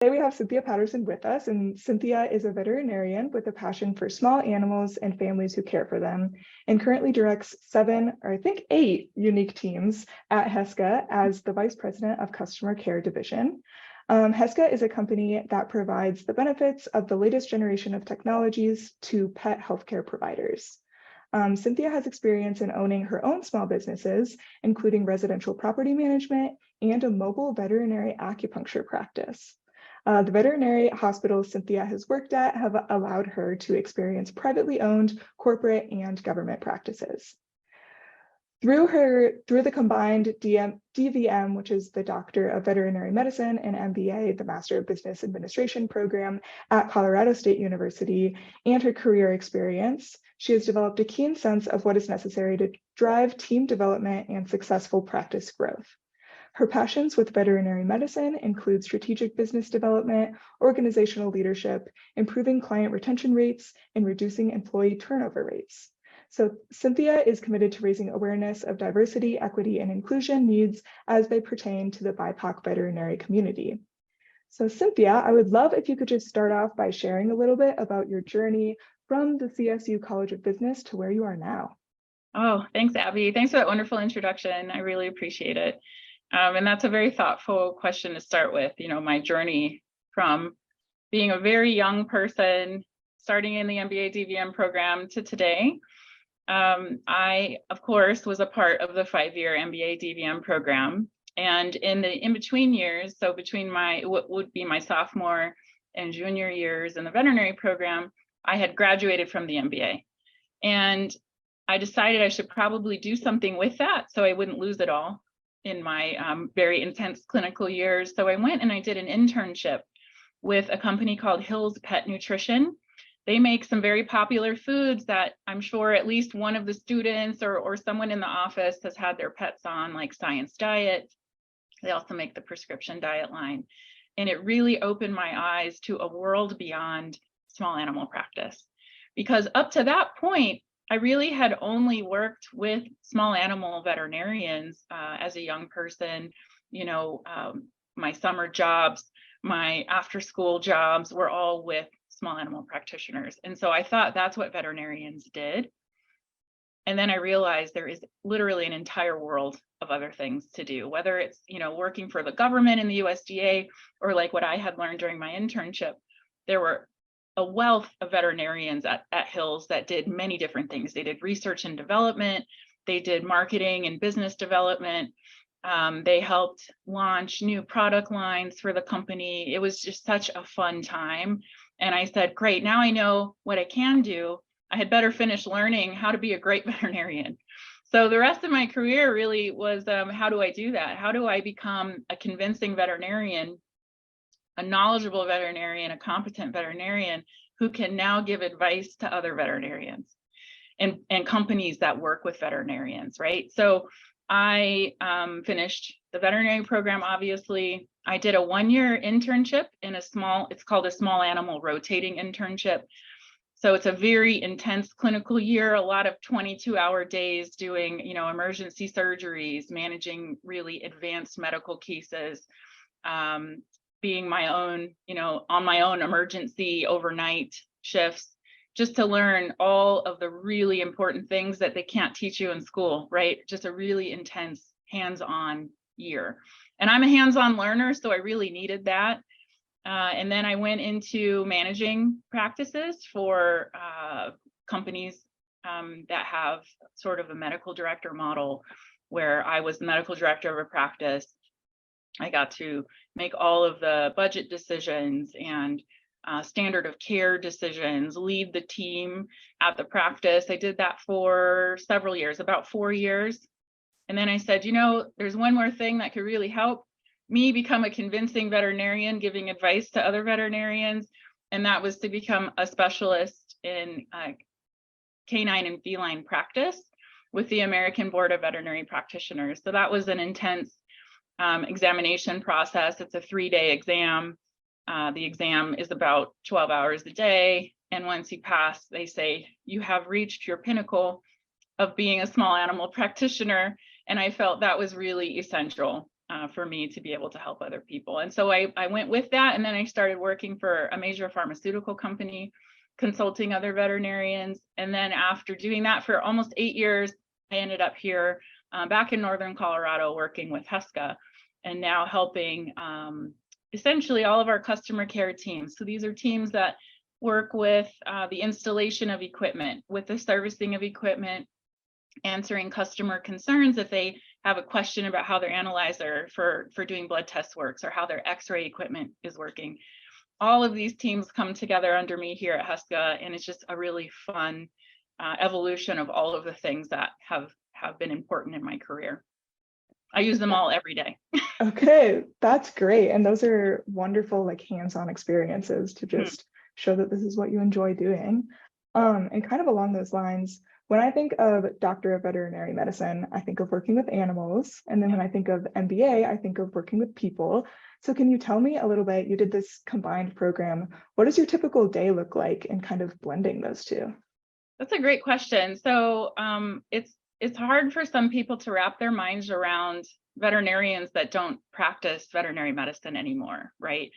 Today we have Cynthia Patterson with us, and Cynthia is a veterinarian with a passion for small animals and families who care for them, and currently directs 7, or I think 8 unique teams at Heska as the Vice President of Customer Care Division. Heska is a company that provides the benefits of the latest generation of technologies to pet healthcare providers. Cynthia has experience in owning her own small businesses, including residential property management and a mobile veterinary acupuncture practice. The veterinary hospitals Cynthia has worked at have allowed her to experience privately owned corporate and government practices. Through the combined DVM, which is the Doctor of Veterinary Medicine, and MBA, the Master of Business Administration program at Colorado State University, and her career experience, she has developed a keen sense of what is necessary to drive team development and successful practice growth. Her passions with veterinary medicine include strategic business development, organizational leadership, improving client retention rates, and reducing employee turnover rates. So Cynthia is committed to raising awareness of diversity, equity, and inclusion needs as they pertain to the BIPOC veterinary community. So Cynthia, I would love if you could just start off by sharing a little bit about your journey from the CSU College of Business to where you are now. Oh, thanks, Abby. Thanks for that wonderful introduction. I really appreciate it. And that's a very thoughtful question to start with, my journey from being a very young person, starting in the MBA DVM program to today. I, of course, was a part of the 5-year MBA DVM program. And in the in-between years, so between what would be my sophomore and junior years in the veterinary program, I had graduated from the MBA. And I decided I should probably do something with that so I wouldn't lose it all in my very intense clinical years. So I went and I did an internship with a company called Hill's Pet Nutrition. They make some very popular foods that I'm sure at least one of the students or someone in the office has had their pets on, like Science Diet. They also make the prescription diet line. And it really opened my eyes to a world beyond small animal practice. Because up to that point, I really had only worked with small animal veterinarians as a young person. My summer jobs, my after-school jobs were all with small animal practitioners. And so I thought that's what veterinarians did. And then I realized there is literally an entire world of other things to do, whether it's, working for the government in the USDA or like what I had learned during my internship. There were a wealth of veterinarians at Hills that did many different things. They did research and development, they did marketing and business development, they helped launch new product lines for the company. It was just such a fun time. And I said, great, now I know what I can do. I had better finish learning how to be a great veterinarian. So the rest of my career really was, how do I do that? How do I become a convincing veterinarian, a knowledgeable veterinarian, a competent veterinarian who can now give advice to other veterinarians and companies that work with veterinarians, right? So I finished the veterinary program, obviously. I did a 1-year internship in it's called a small animal rotating internship. So it's a very intense clinical year, a lot of 22-hour days doing, emergency surgeries, managing really advanced medical cases, being my own, on my own emergency overnight shifts, just to learn all of the really important things that they can't teach you in school, right? Just a really intense hands-on year. And I'm a hands-on learner, so I really needed that. And then I went into managing practices for companies that have sort of a medical director model, where I was the medical director of a practice. I got to make all of the budget decisions and standard of care decisions, lead the team at the practice. I did that for several years, about 4 years. And then I said, there's one more thing that could really help me become a convincing veterinarian, giving advice to other veterinarians. And that was to become a specialist in canine and feline practice with the American Board of Veterinary Practitioners. So that was an intense examination process. It's a 3-day exam. The exam is about 12 hours a day. And once you pass, they say, you have reached your pinnacle of being a small animal practitioner. And I felt that was really essential for me to be able to help other people. And so I went with that, and then I started working for a major pharmaceutical company, consulting other veterinarians. And then after doing that for almost 8 years, I ended up here back in Northern Colorado working with Heska, and now helping essentially all of our customer care teams. So these are teams that work with the installation of equipment, with the servicing of equipment, answering customer concerns if they have a question about how their analyzer for doing blood tests works, or how their x-ray equipment is working. All of these teams come together under me here at Heska, and it's just a really fun evolution of all of the things that have been important in my career. I use them all every day. Okay, that's great. And those are wonderful, like hands-on experiences to just show that this is what you enjoy doing. And kind of along those lines, when I think of Doctor of Veterinary Medicine, I think of working with animals. And then when I think of MBA, I think of working with people. So can you tell me a little bit, you did this combined program. What does your typical day look like in kind of blending those two? That's a great question. So it's hard for some people to wrap their minds around veterinarians that don't practice veterinary medicine anymore, right?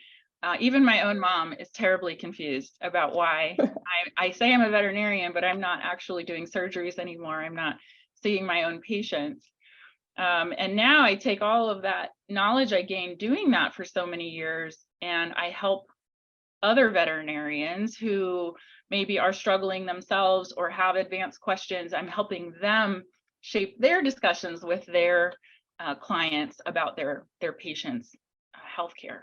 Even my own mom is terribly confused about why I say I'm a veterinarian, but I'm not actually doing surgeries anymore. I'm not seeing my own patients. And now I take all of that knowledge I gained doing that for so many years, and I help other veterinarians who maybe are struggling themselves or have advanced questions. I'm helping them shape their discussions with their clients about their patients' healthcare.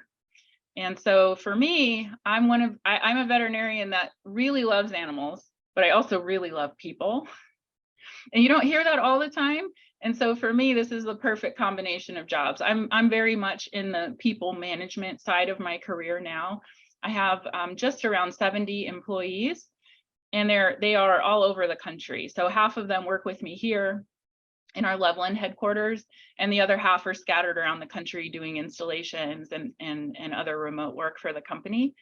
And so for me, I'm a veterinarian that really loves animals, but I also really love people. And you don't hear that all the time. And so for me, this is the perfect combination of jobs. I'm very much in the people management side of my career now. I have just around 70 employees, and they are all over the country. So half of them work with me here in our Loveland headquarters, and the other half are scattered around the country doing installations and other remote work for the company.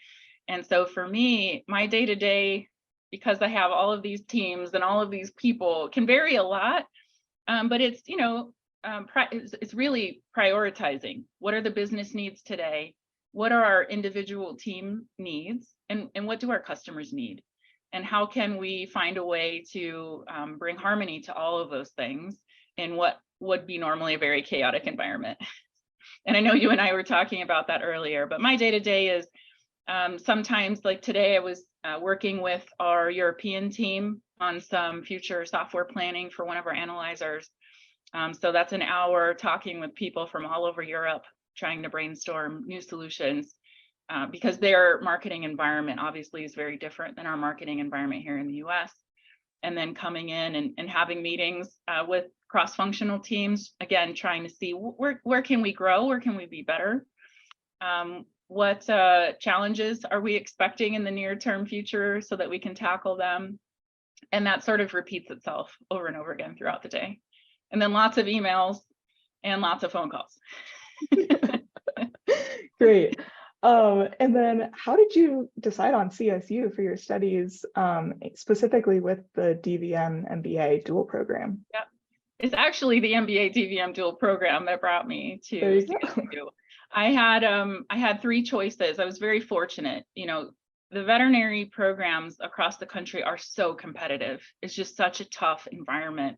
And so for me, my day-to-day, because I have all of these teams and all of these people, can vary a lot, but it's, it's really prioritizing. What are the business needs today? What are our individual team needs? And what do our customers need? And how can we find a way to bring harmony to all of those things in what would be normally a very chaotic environment? And I know you and I were talking about that earlier, but my day-to-day is sometimes, like today, I was working with our European team on some future software planning for one of our analyzers. So that's an hour talking with people from all over Europe, trying to brainstorm new solutions, because their marketing environment obviously is very different than our marketing environment here in the US. And then coming in and having meetings with cross-functional teams, again, trying to see where can we grow, where can we be better, what challenges are we expecting in the near-term future so that we can tackle them. And that sort of repeats itself over and over again throughout the day. And then lots of emails and lots of phone calls. Great. And then how did you decide on CSU for your studies, specifically with the DVM MBA dual program? Yeah, it's actually the MBA DVM dual program that brought me to CSU. I had 3 choices. I was very fortunate. The veterinary programs across the country are so competitive. It's just such a tough environment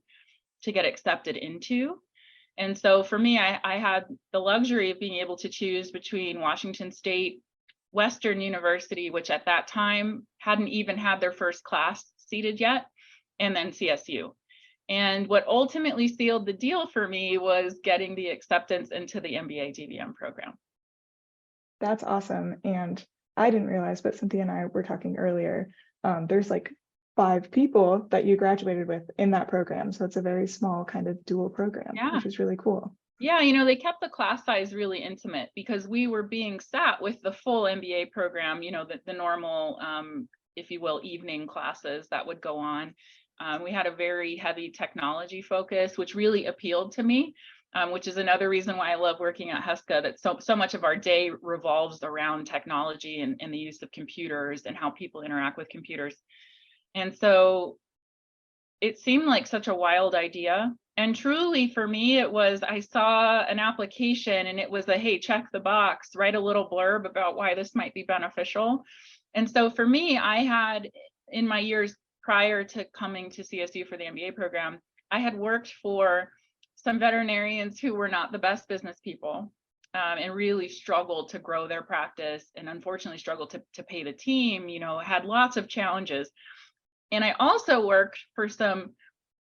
to get accepted into. And so for me, I had the luxury of being able to choose between Washington State, Western University, which at that time hadn't even had their first class seated yet, and then CSU. And what ultimately sealed the deal for me was getting the acceptance into the MBA DVM program. That's awesome. And I didn't realize, but Cynthia and I were talking earlier, there's like 5 people that you graduated with in that program. So it's a very small kind of dual program, which is really cool. Yeah, they kept the class size really intimate because we were being sat with the full MBA program, the normal, if you will, evening classes that would go on. We had a very heavy technology focus, which really appealed to me, which is another reason why I love working at Heska, that so much of our day revolves around technology and the use of computers and how people interact with computers. And so it seemed like such a wild idea And truly for me, it was, I saw an application and it was a, hey, check the box, write a little blurb about why this might be beneficial. And so for me, I had, in my years prior to coming to CSU for the MBA program, I had worked for some veterinarians who were not the best business people, and really struggled to grow their practice, and unfortunately struggled to pay the team, had lots of challenges. And I also worked for some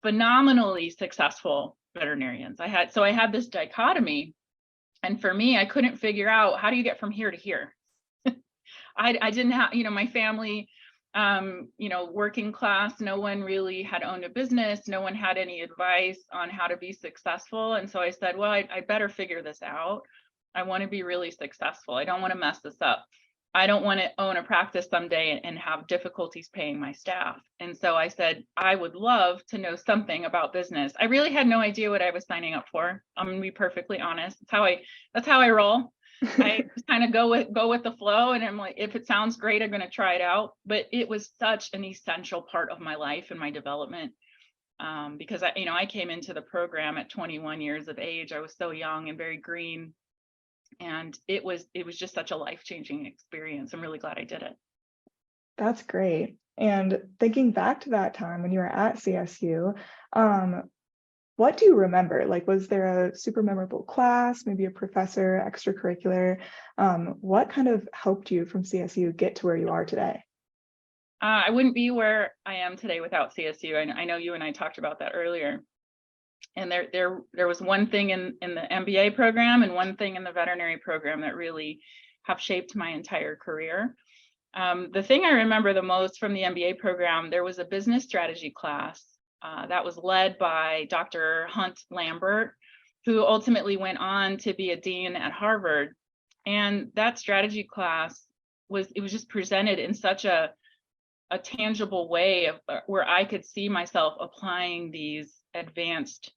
phenomenally successful veterinarians. I had this dichotomy. And for me, I couldn't figure out, how do you get from here to here? I didn't have, my family, working class, no one really had owned a business. No one had any advice on how to be successful. And so I said, well, I better figure this out. I want to be really successful. I don't want to mess this up. I don't want to own a practice someday and have difficulties paying my staff. And so I said, I would love to know something about business. I really had no idea what I was signing up for. I'm going to be perfectly honest. That's how I roll. I just kind of go with the flow, and I'm like, if it sounds great, I'm going to try it out. But it was such an essential part of my life and my development, because I came into the program at 21 years of age. I was so young and very green, and it was just such a life-changing experience. I'm really glad I did it. That's great. And thinking back to that time when you were at CSU, what do you remember? Like, was there a super memorable class, maybe a professor, extracurricular? What kind of helped you from CSU get to where you are today? I wouldn't be where I am today without CSU. I know you and I talked about that earlier. And there was one thing in the MBA program and one thing in the veterinary program that really have shaped my entire career. The thing I remember the most from the MBA program, there was a business strategy class that was led by Dr. Hunt Lambert, who ultimately went on to be a dean at Harvard. And that strategy class was just presented in such a tangible way where I could see myself applying these advanced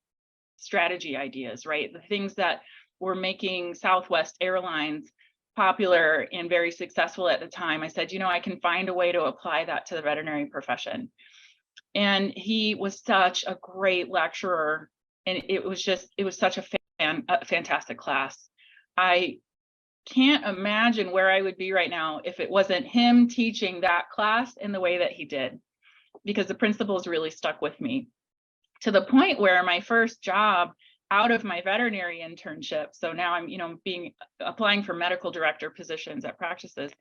strategy ideas, right? The things that were making Southwest Airlines popular and very successful at the time. I said, I can find a way to apply that to the veterinary profession. And he was such a great lecturer, and it was such a fantastic class. I can't imagine where I would be right now if it wasn't him teaching that class in the way that he did, because the principles really stuck with me, to the point where my first job out of my veterinary internship, so now I'm applying for medical director positions at practices,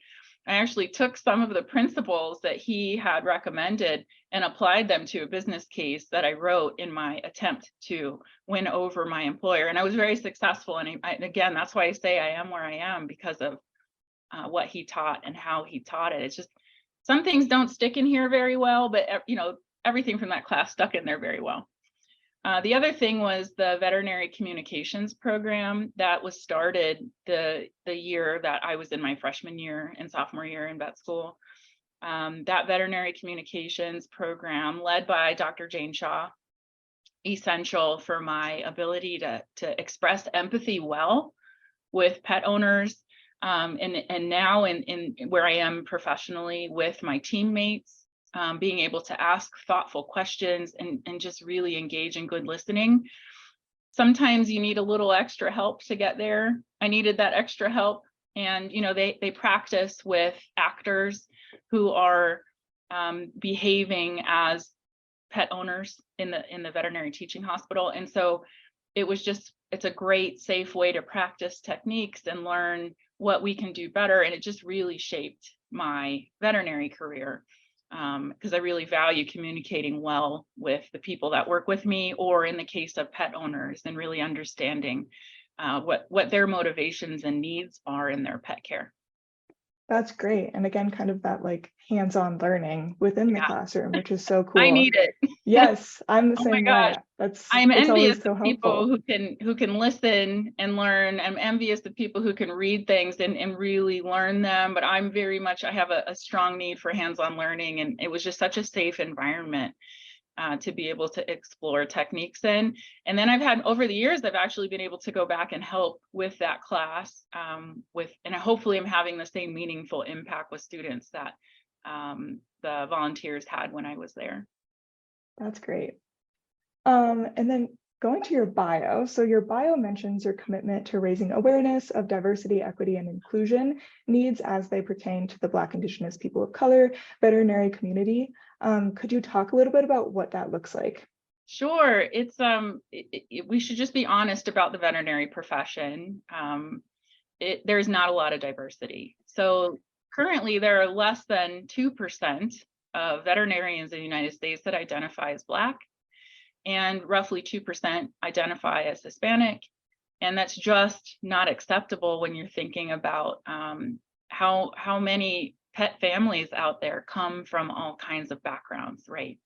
I actually took some of the principles that he had recommended and applied them to a business case that I wrote in my attempt to win over my employer. And I was very successful. And again, that's why I say I am where I am, because of what he taught and how he taught it. It's just, some things don't stick in here very well, but everything from that class stuck in there very well. The other thing was the veterinary communications program that was started the year that I was in my freshman year and sophomore year in vet school. That veterinary communications program, led by Dr. Jane Shaw, essential for my ability to express empathy well with pet owners, and now in where I am professionally with my teammates. Being able to ask thoughtful questions and just really engage in good listening. Sometimes you need a little extra help to get there. I needed that extra help. And they practice with actors who are behaving as pet owners in the veterinary teaching hospital. And so it's a great, safe way to practice techniques and learn what we can do better. And it just really shaped my veterinary career, because I really value communicating well with the people that work with me, or in the case of pet owners, and really understanding what their motivations and needs are in their pet care. That's great. And again, kind of that like hands-on learning within the classroom, which is so cool. I need it. Yes, I'm the Oh same my way. gosh. I'm envious so of people who can listen and learn. I'm envious of people who can read things and really learn them. But I have a strong need for hands-on learning. And it was just such a safe environment to be able to explore techniques in. And then over the years, I've actually been able to go back and help with that class, and hopefully I'm having the same meaningful impact with students that the volunteers had when I was there. That's great. And then going to your bio, so your bio mentions your commitment to raising awareness of diversity, equity, and inclusion needs as they pertain to the Black, Indigenous, people of color, veterinary community. Could you talk a little bit about what that looks like? Sure. It's we should just be honest about the veterinary profession. There's not a lot of diversity. So currently there are less than 2% of veterinarians in the United States that identify as Black, and roughly 2% identify as Hispanic. And that's just not acceptable when you're thinking about how many pet families out there come from all kinds of backgrounds, right?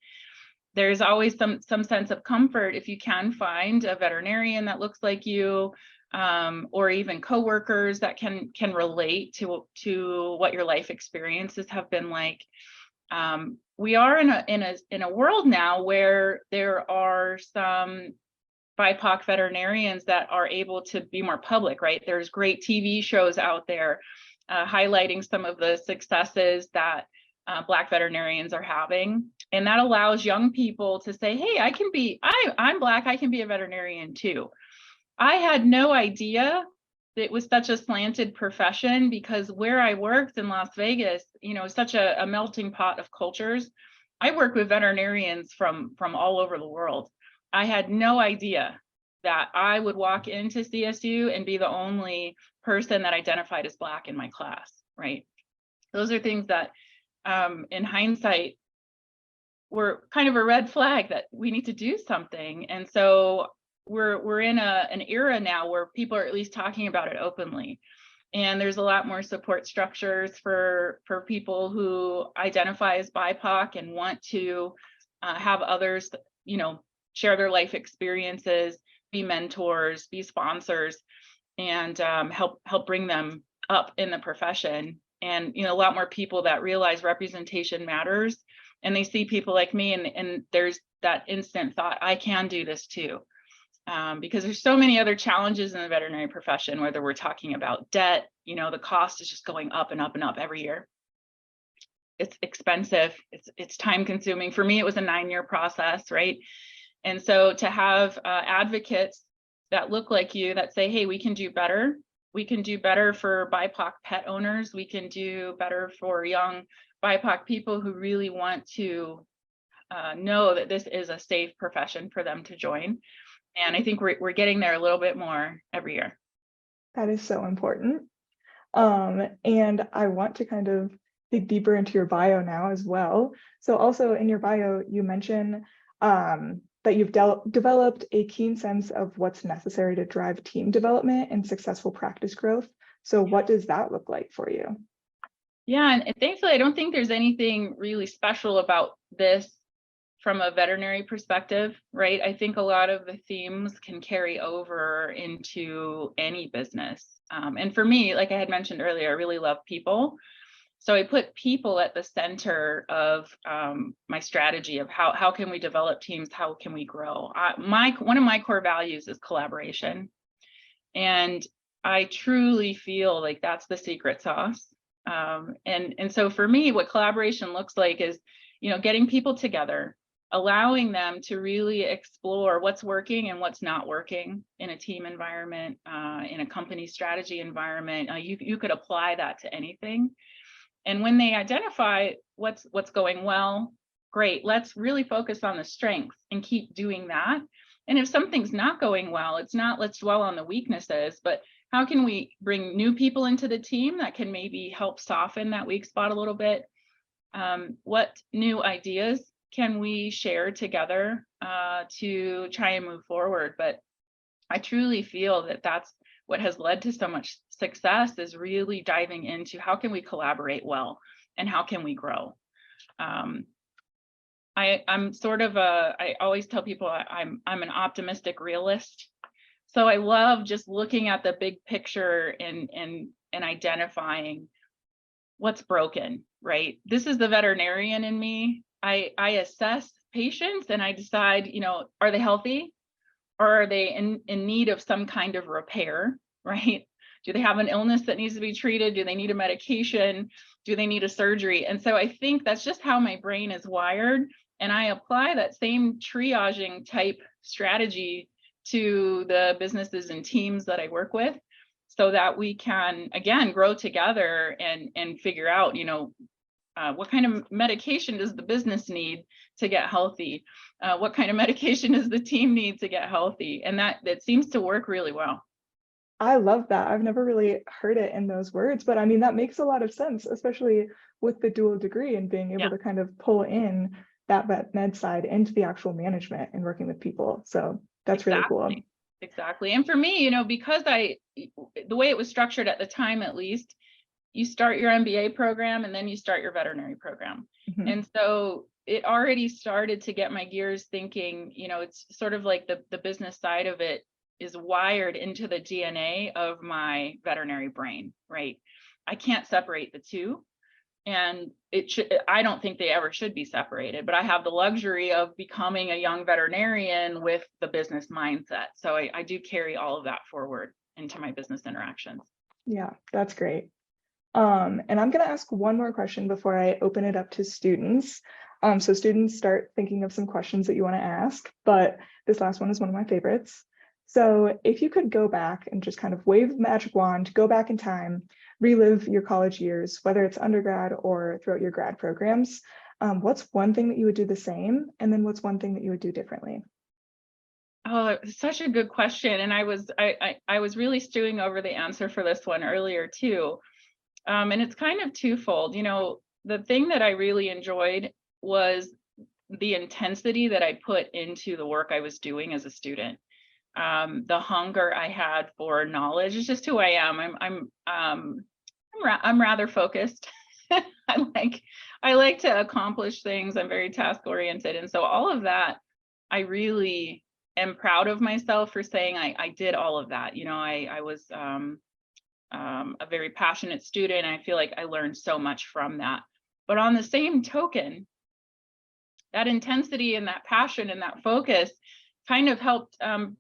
There's always some sense of comfort if you can find a veterinarian that looks like you, or even coworkers that can relate to what your life experiences have been like. We are in a world now where there are some BIPOC veterinarians that are able to be more public, right? There's great TV shows out there highlighting some of the successes that Black veterinarians are having. And that allows young people to say, hey, I'm Black, I can be a veterinarian too. I had no idea it was such a slanted profession, because where I worked in Las Vegas, such a melting pot of cultures. I work with veterinarians from all over the world. I had no idea that I would walk into CSU and be the only person that identified as Black in my class, right? Those are things that in hindsight were kind of a red flag that we need to do something. And so we're in an era now where people are at least talking about it openly. And there's a lot more support structures for people who identify as BIPOC and want to have others, share their life experiences, be mentors, be sponsors, and help bring them up in the profession. And a lot more people that realize representation matters, and they see people like me, and there's that instant thought, I can do this too. Because there's so many other challenges in the veterinary profession, whether we're talking about debt, the cost is just going up and up and up every year. It's expensive, it's time consuming. For me, it was a 9-year process, right? And so to have advocates that look like you that say, hey, we can do better. We can do better for BIPOC pet owners. We can do better for young BIPOC people who really want to know that this is a safe profession for them to join. And I think we're getting there a little bit more every year. That is so important. And I want to kind of dig deeper into your bio now as well. So also in your bio, you mention that you've developed a keen sense of what's necessary to drive team development and successful practice growth. So what does that look like for you? Yeah, and thankfully, I don't think there's anything really special about this from a veterinary perspective, right? I think a lot of the themes can carry over into any business. And for me, like I had mentioned earlier, I really love people. So I put people at the center of my strategy of how can we develop teams, how can we grow. One of my core values is collaboration. And I truly feel like that's the secret sauce. And so for me, what collaboration looks like is, getting people together, allowing them to really explore what's working and what's not working in a team environment, in a company strategy environment. You could apply that to anything. And when they identify what's going well, great, let's really focus on the strengths and keep doing that. And if something's not going well, it's not let's dwell on the weaknesses, but how can we bring new people into the team that can maybe help soften that weak spot a little bit? What new ideas can we share together to try and move forward? But I truly feel that that's what has led to so much success, is really diving into how can we collaborate well and how can we grow. I'm sort of I always tell people I'm an optimistic realist. So I love just looking at the big picture and identifying what's broken, right? This is the veterinarian in me. I assess patients and I decide, are they healthy, or are they in need of some kind of repair, right? Do they have an illness that needs to be treated? Do they need a medication? Do they need a surgery? And so I think that's just how my brain is wired. And I apply that same triaging type strategy to the businesses and teams that I work with, so that we can, again, grow together and figure out, what kind of medication does the business need to get healthy? What kind of medication does the team need to get healthy? And that seems to work really well. I love that. I've never really heard it in those words, but I mean, that makes a lot of sense, especially with the dual degree and being able Yeah. to kind of pull in that vet med side into the actual management and working with people. So that's really cool. Exactly. And for me, because the way it was structured at the time, at least, you start your MBA program and then you start your veterinary program. Mhm. And so it already started to get my gears thinking, it's sort of like the business side of it is wired into the DNA of my veterinary brain, right? I can't separate the two. And I don't think they ever should be separated, but I have the luxury of becoming a young veterinarian with the business mindset. So I do carry all of that forward into my business interactions. Yeah, that's great. And I'm going to ask one more question before I open it up to students. So students, start thinking of some questions that you want to ask, but this last one is one of my favorites. So if you could go back and just kind of wave the magic wand, go back in time, relive your college years, whether it's undergrad or throughout your grad programs, what's one thing that you would do the same? And then what's one thing that you would do differently? Oh, such a good question. And I was really stewing over the answer for this one earlier too. And it's kind of twofold. The thing that I really enjoyed was the intensity that I put into the work I was doing as a student. The hunger I had for knowledge is just who I am. I'm rather focused. I like to accomplish things. I'm very task oriented, and so all of that, I really am proud of myself for saying I did all of that. I was a very passionate student, and I feel like I learned so much from that. But on the same token, that intensity and that passion and that focus kind of helped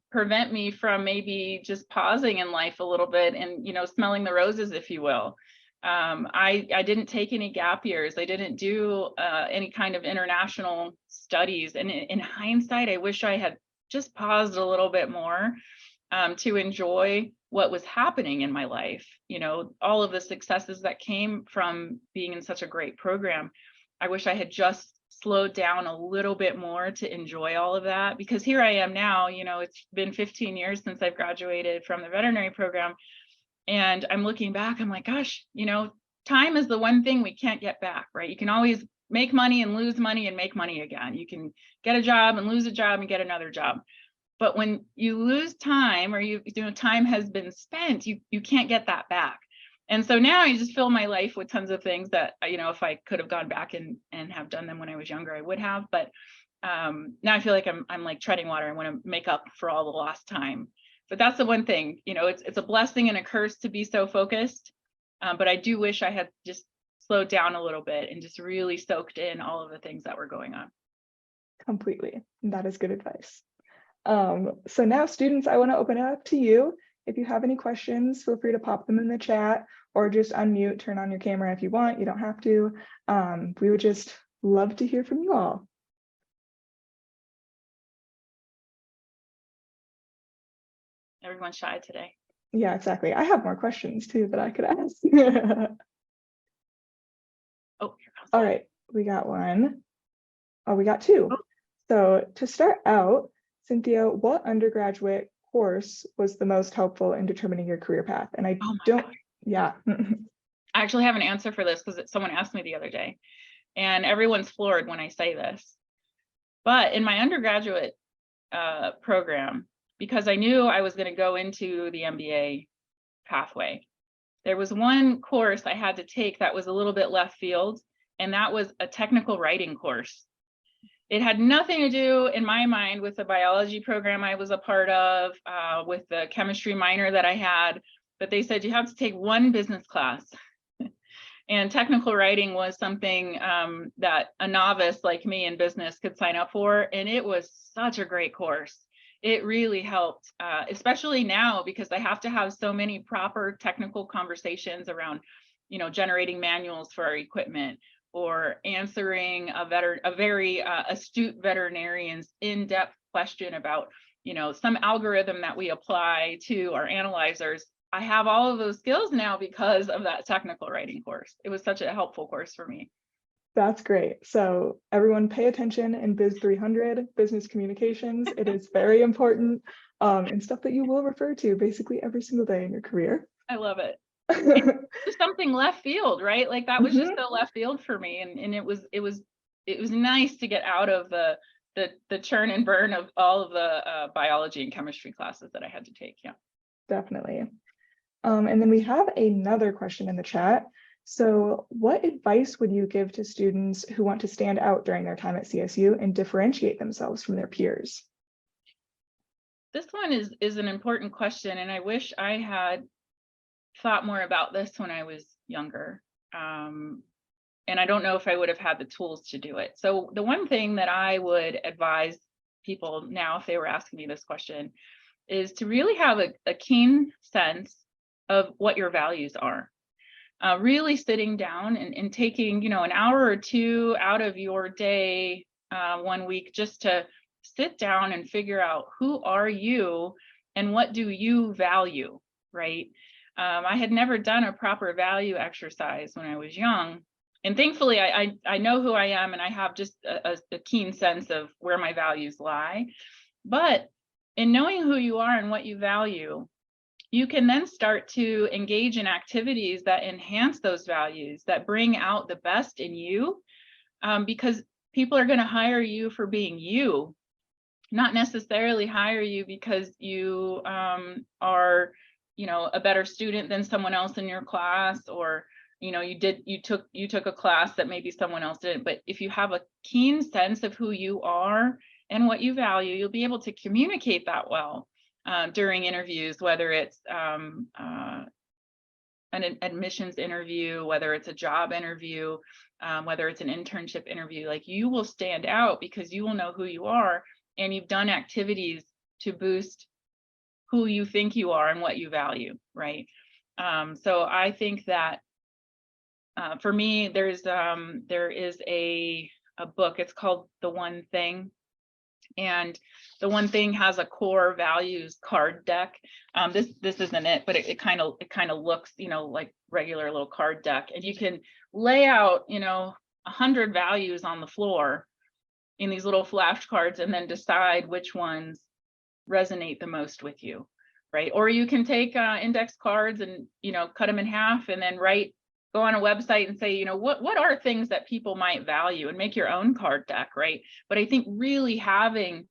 prevent me from maybe just pausing in life a little bit and, smelling the roses, if you will. I didn't take any gap years. I didn't do any kind of international studies. And in hindsight, I wish I had just paused a little bit more to enjoy what was happening in my life. All of the successes that came from being in such a great program. I wish I had just slowed down a little bit more to enjoy all of that, because here I am now. It's been 15 years since I've graduated from the veterinary program, and I'm looking back, I'm like, gosh, time is the one thing we can't get back, right? You can always make money and lose money and make money again. You can get a job and lose a job and get another job. But when you lose time, or time has been spent, you can't get that back. And so now I just fill my life with tons of things that, if I could have gone back and have done them when I was younger, I would have. But now I feel like I'm like treading water. I want to make up for all the lost time. But that's the one thing, it's a blessing and a curse to be so focused. But I do wish I had just slowed down a little bit and just really soaked in all of the things that were going on. Completely. That is good advice. So now, students, I want to open it up to you. If you have any questions, feel free to pop them in the chat, or just unmute, turn on your camera if you want. You don't have to. We would just love to hear from you all. Everyone's shy today. Yeah, exactly. I have more questions too that I could ask. Oh, all right, we got one. Oh, we got two. So to start out, Cynthia, what undergraduate course was the most helpful in determining your career path? And I yeah. I actually have an answer for this because someone asked me the other day, and everyone's floored when I say this. But in my undergraduate program, because I knew I was going to go into the MBA pathway, there was one course I had to take that was a little bit left field, and that was a technical writing course. It had nothing to do, in my mind, with the biology program I was a part of, with the chemistry minor that I had, but they said you have to take one business class. And technical writing was something that a novice like me in business could sign up for, and it was such a great course. It really helped, especially now, because I have to have so many proper technical conversations around, generating manuals for our equipment, or answering a very astute veterinarian's in-depth question about some algorithm that we apply to our analyzers. I have all of those skills now because of that technical writing course. It was such a helpful course for me. That's great. So everyone pay attention in Biz 300, business communications. It is very important and stuff that you will refer to basically every single day in your career. I love it. Just something left field, right? Like that was just so left field for me. And it was nice to get out of the churn and burn of all of the biology and chemistry classes that I had to take. Yeah. Definitely. And then we have another question in the chat. So what advice would you give to students who want to stand out during their time at CSU and differentiate themselves from their peers? This one is an important question, and I wish I had thought more about this when I was younger. And I don't know if I would have had the tools to do it. So the one thing that I would advise people now, if they were asking me this question, is to really have a keen sense of what your values are. Really sitting down and taking, an hour or two out of your day 1 week just to sit down and figure out who are you and what do you value, right? I had never done a proper value exercise when I was young. And thankfully, I know who I am and I have just a keen sense of where my values lie. But in knowing who you are and what you value, you can then start to engage in activities that enhance those values, that bring out the best in you, because people are going to hire you for being you, not necessarily hire you because you are, a better student than someone else in your class, or you took a class that maybe someone else didn't. But if you have a keen sense of who you are and what you value, you'll be able to communicate that well during interviews, whether it's an admissions interview, whether it's a job interview, whether it's an internship interview. Like, you will stand out because you will know who you are and you've done activities to boost who you think you are and what you value, right? So I think that for me, there is a book. It's called The One Thing. And The One Thing has a core values card deck. This isn't it, but it kind of looks, like regular little card deck. And you can lay out, 100 values on the floor in these little flashcards and then decide which ones resonate the most with you, right? Or you can take index cards and, cut them in half and then go on a website and say, what are things that people might value, and make your own card deck, right? But I think really having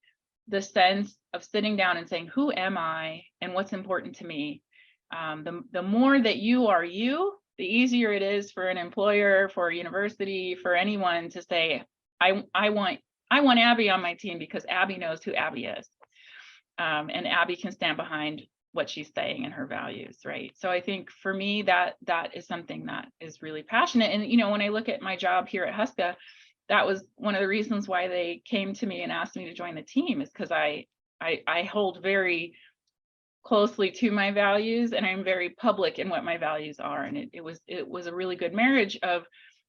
the sense of sitting down and saying, who am I and what's important to me? The more that you are you, the easier it is for an employer, for a university, for anyone to say, I want Abby on my team because Abby knows who Abby is. And Abby can stand behind what she's saying and her values, right? So I think for me, that is something that is really passionate. And when I look at my job here at Heska, that was one of the reasons why they came to me and asked me to join the team, is because I hold very closely to my values, and I'm very public in what my values are. And it was a really good marriage of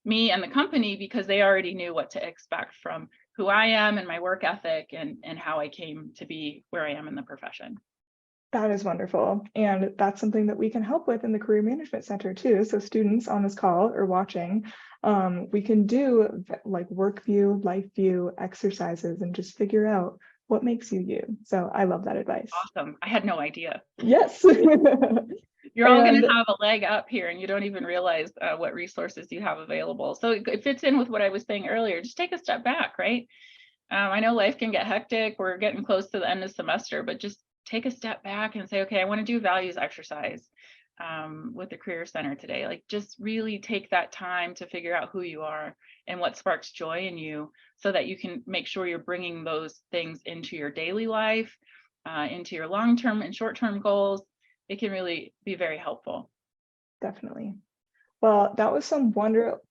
me and the company, because they already knew what to expect from who I am and my work ethic and how I came to be where I am in the profession. That is wonderful. And that's something that we can help with in the Career Management Center too. So students on this call or watching, we can do like work view, life view exercises and just figure out what makes you you. So I love that advice. Awesome. I had no idea. Yes. You're all going to have a leg up here and you don't even realize what resources you have available. So it fits in with what I was saying earlier. Just take a step back, right? I know life can get hectic. We're getting close to the end of semester, but just take a step back and say, okay, I want to do values exercise with the Career Center today. Like, just really take that time to figure out who you are and what sparks joy in you, so that you can make sure you're bringing those things into your daily life, into your long-term and short-term goals. It can really be very helpful. Definitely. Well, that was some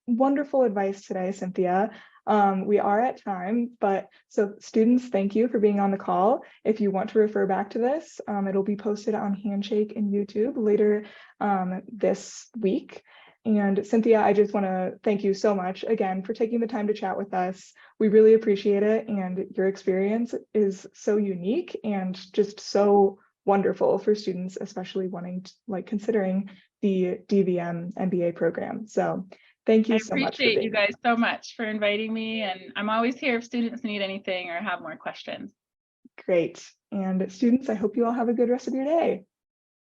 wonderful advice today, Cynthia. We are at time, but so students, thank you for being on the call. If you want to refer back to this, it'll be posted on Handshake and YouTube later this week. And Cynthia, I just want to thank you so much again for taking the time to chat with us. We really appreciate it. And your experience is so unique and just so wonderful for students, especially wanting to, considering the DVM MBA program. So thank you so much for appreciate being you guys so much for inviting me. And I'm always here if students need anything or have more questions. Great. And students, I hope you all have a good rest of your day.